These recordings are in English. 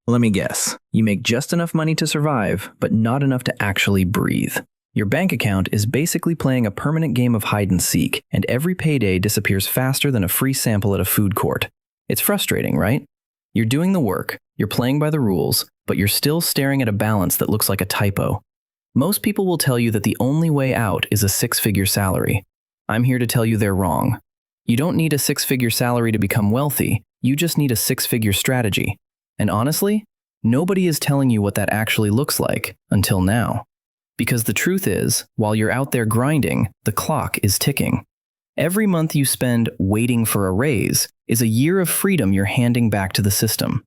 Let me guess. You make just enough money to survive, but not enough to actually breathe. Your bank account is basically playing a permanent game of hide and seek, and every payday disappears faster than a free sample at a food court. It's frustrating, right? You're doing the work, you're playing by the rules, but you're still staring at a balance that looks like a typo. Most people will tell you that the only way out is a six-figure salary. I'm here to tell you they're wrong. You don't need a six-figure salary to become wealthy, you just need a six-figure strategy. And honestly, nobody is telling you what that actually looks like, until now. Because the truth is, while you're out there grinding, the clock is ticking. Every month you spend waiting for a raise is a year of freedom you're handing back to the system.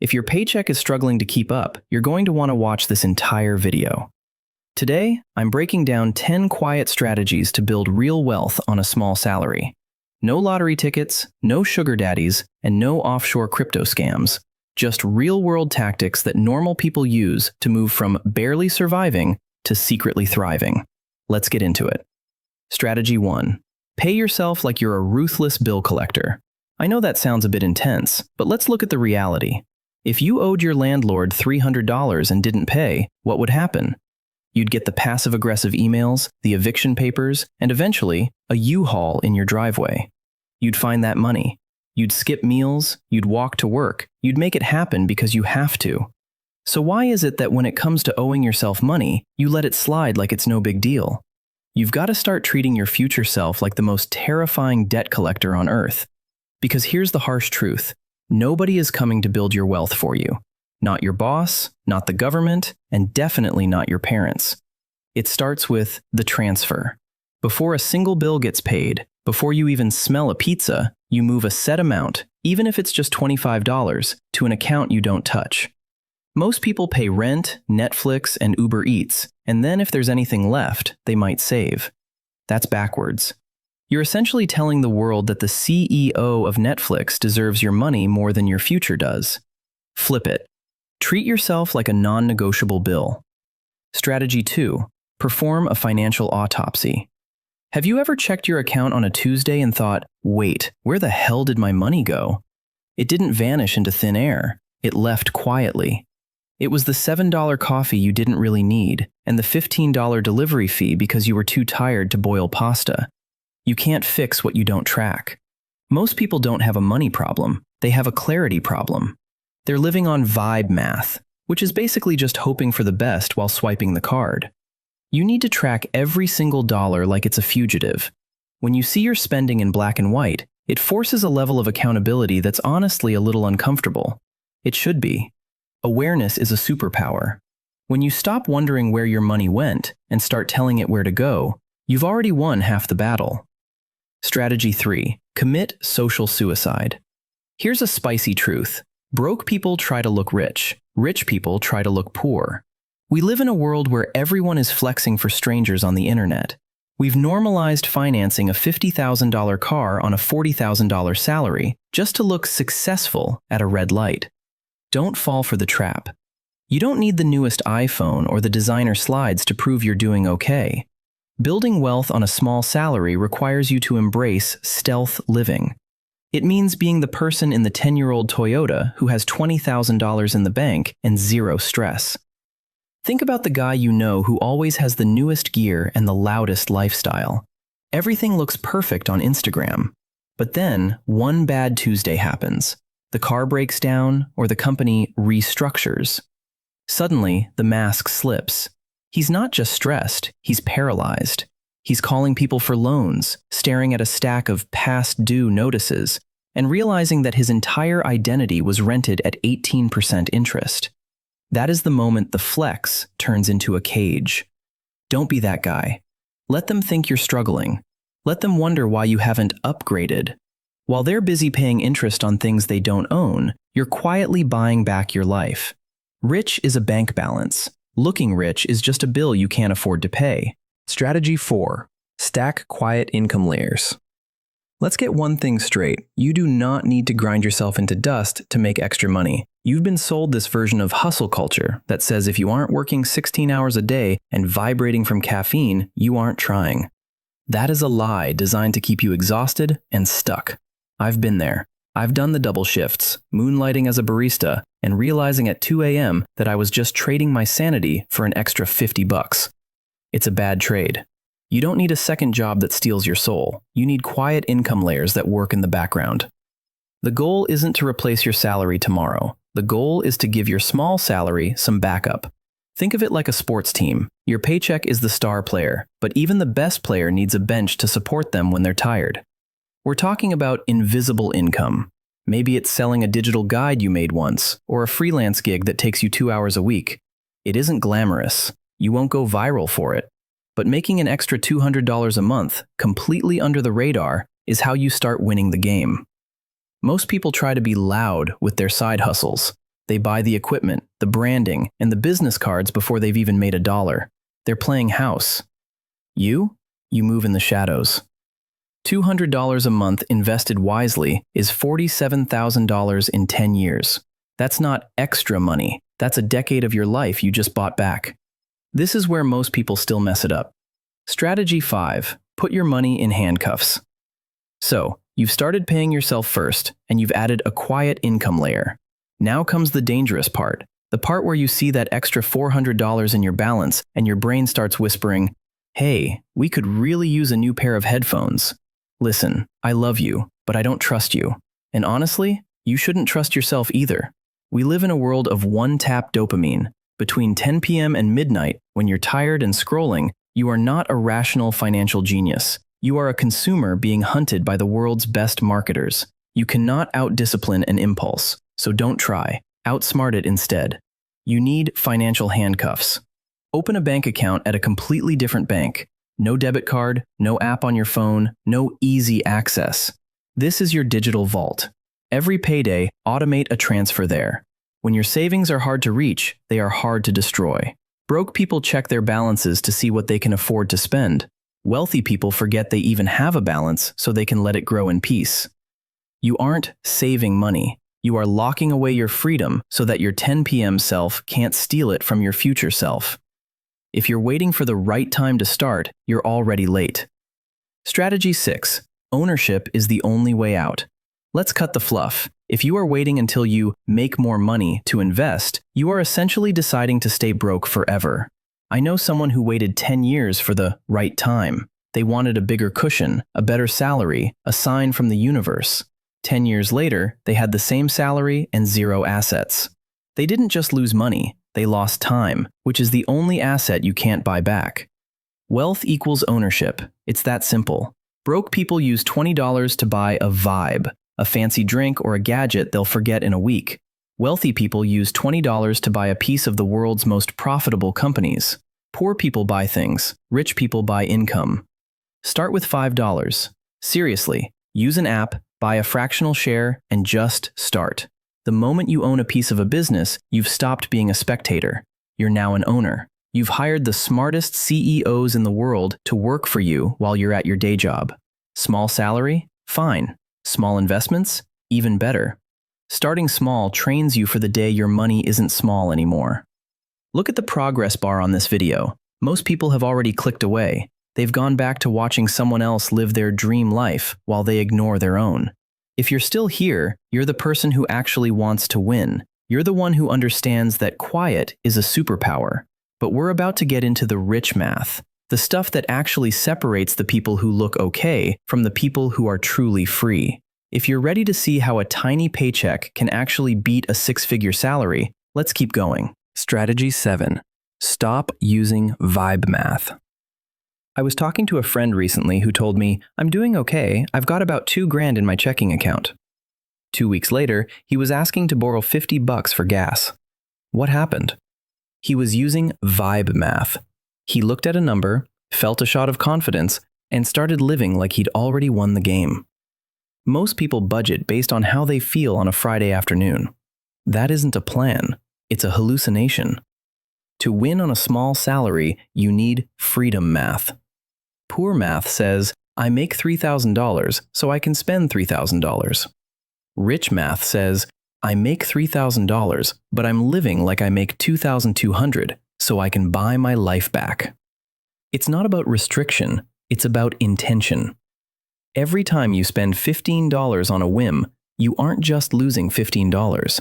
If your paycheck is struggling to keep up, you're going to want to watch this entire video. Today, I'm breaking down 10 quiet strategies to build real wealth on a small salary. No lottery tickets, no sugar daddies, and no offshore crypto scams. Just real-world tactics that normal people use to move from barely surviving to secretly thriving. Let's get into it. Strategy 1. Pay yourself like you're a ruthless bill collector. I know that sounds a bit intense, but let's look at the reality. If you owed your landlord $300 and didn't pay, what would happen? You'd get the passive-aggressive emails, the eviction papers, and eventually, a U-Haul in your driveway. You'd find that money. You'd skip meals, you'd walk to work, you'd make it happen because you have to. So why is it that when it comes to owing yourself money, you let it slide like it's no big deal? You've got to start treating your future self like the most terrifying debt collector on earth. Because here's the harsh truth. Nobody is coming to build your wealth for you. Not your boss, not the government, and definitely not your parents. It starts with the transfer. Before a single bill gets paid, before you even smell a pizza, you move a set amount, even if it's just $25, to an account you don't touch. Most people pay rent, Netflix, and Uber Eats, and then if there's anything left, they might save. That's backwards. You're essentially telling the world that the CEO of Netflix deserves your money more than your future does. Flip it. Treat yourself like a non-negotiable bill. Strategy 2. Perform a financial autopsy. Have you ever checked your account on a Tuesday and thought, wait, where the hell did my money go? It didn't vanish into thin air. It left quietly. It was the $7 coffee you didn't really need, and the $15 delivery fee because you were too tired to boil pasta. You can't fix what you don't track. Most people don't have a money problem, they have a clarity problem. They're living on vibe math, which is basically just hoping for the best while swiping the card. You need to track every single dollar like it's a fugitive. When you see your spending in black and white, it forces a level of accountability that's honestly a little uncomfortable. It should be. Awareness is a superpower. When you stop wondering where your money went and start telling it where to go, you've already won half the battle. Strategy 3. Commit social suicide. Here's a spicy truth. Broke people try to look rich. Rich people try to look poor. We live in a world where everyone is flexing for strangers on the internet. We've normalized financing a $50,000 car on a $40,000 salary just to look successful at a red light. Don't fall for the trap. You don't need the newest iPhone or the designer slides to prove you're doing okay. Building wealth on a small salary requires you to embrace stealth living. It means being the person in the 10-year-old Toyota who has $20,000 in the bank and zero stress. Think about the guy you know who always has the newest gear and the loudest lifestyle. Everything looks perfect on Instagram. But then, one bad Tuesday happens. The car breaks down, or the company restructures. Suddenly, the mask slips. He's not just stressed, he's paralyzed. He's calling people for loans, staring at a stack of past due notices, and realizing that his entire identity was rented at 18% interest. That is the moment the flex turns into a cage. Don't be that guy. Let them think you're struggling. Let them wonder why you haven't upgraded. While they're busy paying interest on things they don't own, you're quietly buying back your life. Rich is a bank balance. Looking rich is just a bill you can't afford to pay. Strategy 4. Stack quiet income layers. Let's get one thing straight. You do not need to grind yourself into dust to make extra money. You've been sold this version of hustle culture that says if you aren't working 16 hours a day and vibrating from caffeine, you aren't trying. That is a lie designed to keep you exhausted and stuck. I've been there. I've done the double shifts, moonlighting as a barista, and realizing at 2 a.m. that I was just trading my sanity for an extra $50. It's a bad trade. You don't need a second job that steals your soul. You need quiet income layers that work in the background. The goal isn't to replace your salary tomorrow. The goal is to give your small salary some backup. Think of it like a sports team. Your paycheck is the star player, but even the best player needs a bench to support them when they're tired. We're talking about invisible income. Maybe it's selling a digital guide you made once, or a freelance gig that takes you 2 hours a week. It isn't glamorous. You won't go viral for it. But making an extra $200 a month, completely under the radar, is how you start winning the game. Most people try to be loud with their side hustles. They buy the equipment, the branding, and the business cards before they've even made a dollar. They're playing house. You move in the shadows. $200 a month invested wisely is $47,000 in 10 years. That's not extra money. That's a decade of your life you just bought back. This is where most people still mess it up. Strategy 5. Put your money in handcuffs. So, you've started paying yourself first, and you've added a quiet income layer. Now comes the dangerous part, the part where you see that extra $400 in your balance and your brain starts whispering, "Hey, we could really use a new pair of headphones. Listen, I love you, but I don't trust you. And honestly, you shouldn't trust yourself either." We live in a world of one-tap dopamine. Between 10 p.m. and midnight, when you're tired and scrolling, you are not a rational financial genius. You are a consumer being hunted by the world's best marketers. You cannot out-discipline an impulse, so don't try. Outsmart it instead. You need financial handcuffs. Open a bank account at a completely different bank. No debit card, no app on your phone, no easy access. This is your digital vault. Every payday, automate a transfer there. When your savings are hard to reach, they are hard to destroy. Broke people check their balances to see what they can afford to spend. Wealthy people forget they even have a balance so they can let it grow in peace. You aren't saving money. You are locking away your freedom so that your 10 p.m. self can't steal it from your future self. If you're waiting for the right time to start, you're already late. Strategy 6. Ownership is the only way out. Let's cut the fluff. If you are waiting until you make more money to invest, you are essentially deciding to stay broke forever. I know someone who waited 10 years for the right time. They wanted a bigger cushion, a better salary, a sign from the universe. 10 years later, they had the same salary and zero assets. They didn't just lose money, they lost time, which is the only asset you can't buy back. Wealth equals ownership. It's that simple. Broke people use $20 to buy a vibe, a fancy drink or a gadget they'll forget in a week. Wealthy people use $20 to buy a piece of the world's most profitable companies. Poor people buy things. Rich people buy income. Start with $5. Seriously, use an app, buy a fractional share, and just start. The moment you own a piece of a business, you've stopped being a spectator. You're now an owner. You've hired the smartest CEOs in the world to work for you while you're at your day job. Small salary? Fine. Small investments? Even better. Starting small trains you for the day your money isn't small anymore. Look at the progress bar on this video. Most people have already clicked away. They've gone back to watching someone else live their dream life while they ignore their own. If you're still here, you're the person who actually wants to win. You're the one who understands that quiet is a superpower. But we're about to get into the rich math, the stuff that actually separates the people who look okay from the people who are truly free. If you're ready to see how a tiny paycheck can actually beat a six-figure salary, let's keep going. Strategy 7. Stop using vibe math. I was talking to a friend recently who told me, "I'm doing okay, I've got about $2,000 in my checking account." 2 weeks later, he was asking to borrow $50 for gas. What happened? He was using vibe math. He looked at a number, felt a shot of confidence, and started living like he'd already won the game. Most people budget based on how they feel on a Friday afternoon. That isn't a plan, it's a hallucination. To win on a small salary, you need freedom math. Poor math says, I make $3,000, so I can spend $3,000. Rich math says, I make $3,000, but I'm living like I make $2,200, so I can buy my life back. It's not about restriction, it's about intention. Every time you spend $15 on a whim, you aren't just losing $15.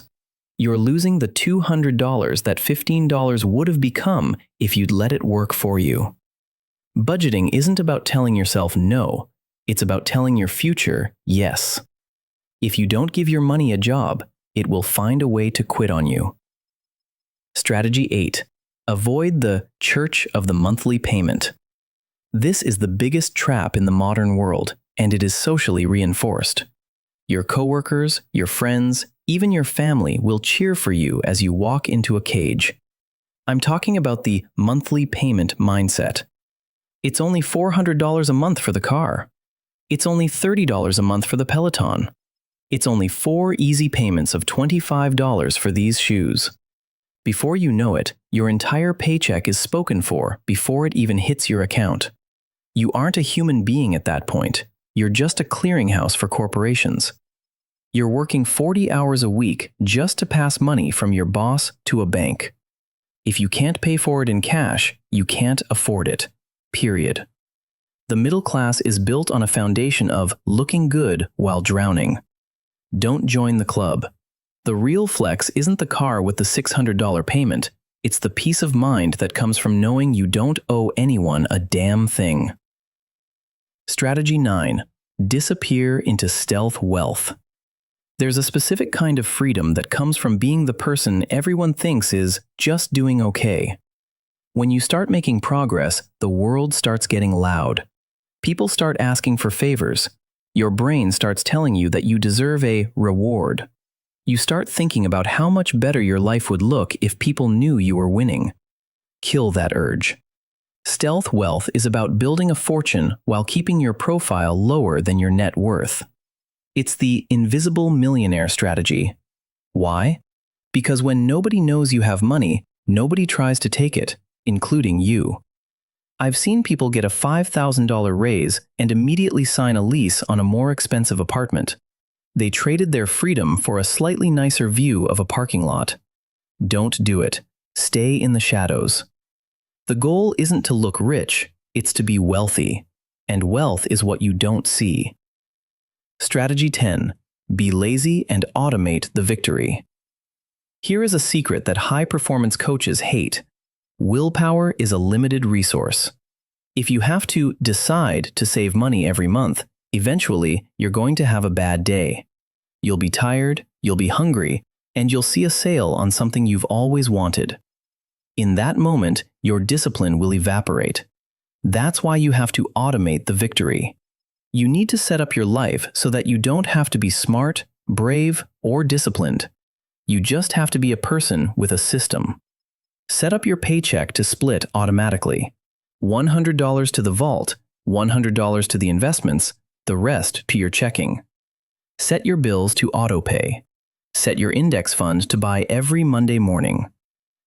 You're losing the $200 that $15 would have become if you'd let it work for you. Budgeting isn't about telling yourself no, it's about telling your future yes. If you don't give your money a job, it will find a way to quit on you. Strategy 8. Avoid the church of the monthly payment. This is the biggest trap in the modern world, and it is socially reinforced. Your coworkers, your friends, even your family will cheer for you as you walk into a cage. I'm talking about the monthly payment mindset. It's only $400 a month for the car. It's only $30 a month for the Peloton. It's only 4 easy payments of $25 for these shoes. Before you know it, your entire paycheck is spoken for before it even hits your account. You aren't a human being at that point. You're just a clearinghouse for corporations. You're working 40 hours a week just to pass money from your boss to a bank. If you can't pay for it in cash, you can't afford it. Period. The middle class is built on a foundation of looking good while drowning. Don't join the club. The real flex isn't the car with the $600 payment. It's the peace of mind that comes from knowing you don't owe anyone a damn thing. Strategy 9. Disappear into stealth wealth. There's a specific kind of freedom that comes from being the person everyone thinks is just doing okay. When you start making progress, the world starts getting loud. People start asking for favors. Your brain starts telling you that you deserve a reward. You start thinking about how much better your life would look if people knew you were winning. Kill that urge. Stealth wealth is about building a fortune while keeping your profile lower than your net worth. It's the invisible millionaire strategy. Why? Because when nobody knows you have money, nobody tries to take it, including you. I've seen people get a $5,000 raise and immediately sign a lease on a more expensive apartment. They traded their freedom for a slightly nicer view of a parking lot. Don't do it. Stay in the shadows. The goal isn't to look rich, it's to be wealthy. And wealth is what you don't see. Strategy 10. Be lazy and automate the victory. Here is a secret that high-performance coaches hate. Willpower is a limited resource. If you have to decide to save money every month, eventually you're going to have a bad day. You'll be tired, you'll be hungry, and you'll see a sale on something you've always wanted. In that moment, your discipline will evaporate. That's why you have to automate the victory. You need to set up your life so that you don't have to be smart, brave, or disciplined. You just have to be a person with a system. Set up your paycheck to split automatically. $100 to the vault, $100 to the investments, the rest to your checking. Set your bills to autopay. Set your index fund to buy every Monday morning.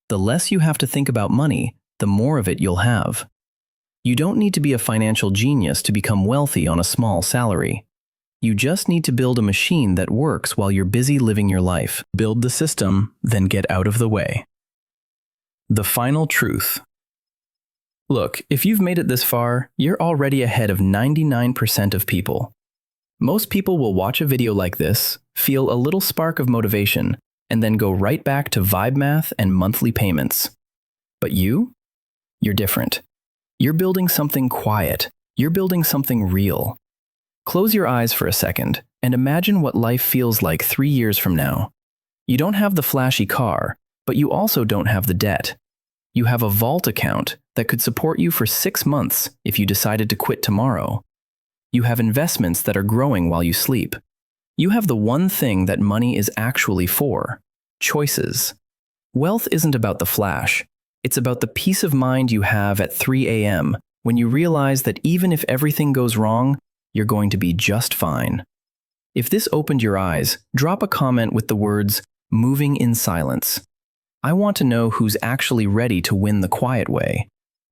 The less you have to think about money, the more of it you'll have. You don't need to be a financial genius to become wealthy on a small salary. You just need to build a machine that works while you're busy living your life. Build the system, then get out of the way. The final truth. Look, if you've made it this far, you're already ahead of 99% of people. Most people will watch a video like this, feel a little spark of motivation, and then go right back to vibe math and monthly payments. But you? You're different. You're building something quiet. You're building something real. Close your eyes for a second and imagine what life feels like 3 years from now. You don't have the flashy car, but you also don't have the debt. You have a vault account that could support you for 6 months if you decided to quit tomorrow. You have investments that are growing while you sleep. You have the one thing that money is actually for: choices. Wealth isn't about the flash. It's about the peace of mind you have at 3 a.m. when you realize that even if everything goes wrong, you're going to be just fine. If this opened your eyes, drop a comment with the words, "Moving in silence." I want to know who's actually ready to win the quiet way.